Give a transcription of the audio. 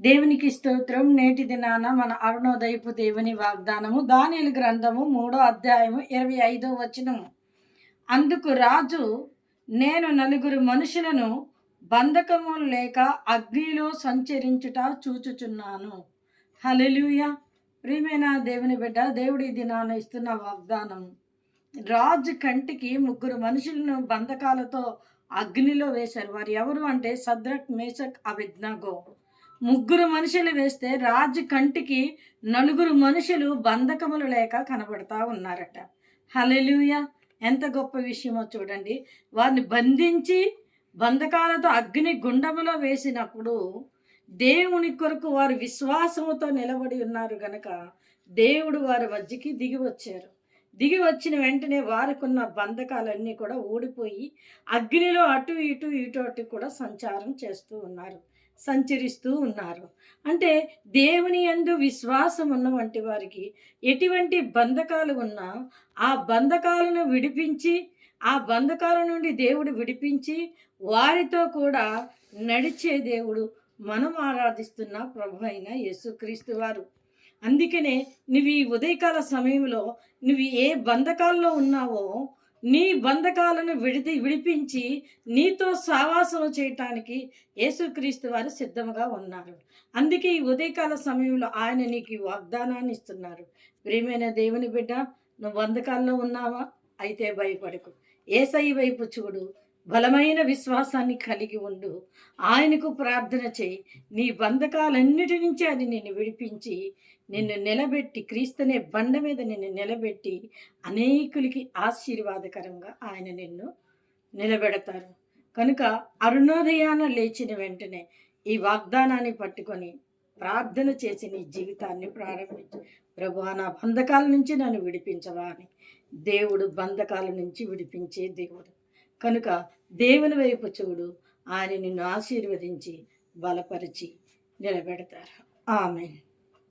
దేవునికి స్తోత్రం. నేటి దినాన మన అరుణోదయపు దేవుని వాగ్దానము దానియేలు గ్రంథము 3వ అధ్యాయము 25వ వచనము. అందుకు రాజు, నేను నలుగురు మనుషులను బంధకము లేక అగ్నిలో సంచరించుట చూచుచున్నాను. హల్లెలూయా. ప్రియమైన దేవుని బిడ్డ, దేవుడి దినాన ఇస్తున్న వాగ్దానం. రాజు కంటికి ముగ్గురు మనుషులను బంధకాలతో అగ్నిలో వేశారు. వారు ఎవరు అంటే షద్రక్, మేషక్, అబేద్నెగో. ముగ్గురు మనుషులు వేస్తే రాజు కంటికి నలుగురు మనుషులు బంధకములు లేక కనబడతా ఉన్నారట. హల్లెలూయా. ఎంత గొప్ప విషయమో చూడండి. వారిని బంధించి బంధకాలతో అగ్ని గుండములో వేసినప్పుడు దేవుని కొరకు వారు విశ్వాసముతో నిలబడి ఉన్నారు గనక దేవుడు వారి మధ్యకి దిగి వచ్చారు. దిగి వచ్చిన వెంటనే వారికున్న బంధకాలన్నీ కూడా ఊడిపోయి అగ్నిలో అటు ఇటు అటు కూడా సంచరిస్తూ ఉన్నారు. అంటే దేవుని యందు విశ్వాసం ఉన్న వంటి వారికి ఎటువంటి బంధకాలు ఉన్నా ఆ బంధకాలను విడిపించి, ఆ బంధకాల నుండి దేవుడు విడిపించి వారితో కూడా నడిచే దేవుడు మనం ఆరాధిస్తున్న ప్రభు అయిన యేసుక్రీస్తు వారు. అందుకనే నువ్వు ఈ ఉదయకాల సమయంలో నువ్వు ఏ బంధకాల్లో ఉన్నావో నీ బంధకాలను విడిపించి నీతో సావాసం చేయటానికి యేసుక్రీస్తు వారు సిద్ధముగా ఉన్నారు. అందుకే ఈ ఉదయకాల సమయంలో ఆయన నీకు వాగ్దానాన్ని ఇస్తున్నారు. ప్రియమైన దేవుని బిడ్డ, నువ్వు బంధకాల్లో ఉన్నావా? అయితే భయపడకు. యేసయ్య వైపు చూడు, బలమైన విశ్వాసాన్ని కలిగి ఉండు, ఆయనకు ప్రార్థన చేయి. నీ బంధకాలన్నిటి నుంచి అది నిన్ను విడిపించి నిన్ను నిలబెట్టి, క్రీస్తునే బండ మీద నిన్ను నిలబెట్టి అనేకులకి ఆశీర్వాదకరంగా ఆయన నిన్ను నిలబెడతారు. కనుక అరుణోదయాన లేచిన వెంటనే ఈ వాగ్దానాన్ని పట్టుకొని ప్రార్థన చేసి నీ జీవితాన్ని ప్రారంభించు. ప్రభువా, నా బంధకాల నుంచి నన్ను విడిపించవా అని. దేవుడు బంధకాల నుంచి విడిపించే దేవుడు కనుక దేవుని వైపు చూడు, ఆయన నిన్ను ఆశీర్వదించి బలపరిచి నిలబెడతారు. ఆమేన్.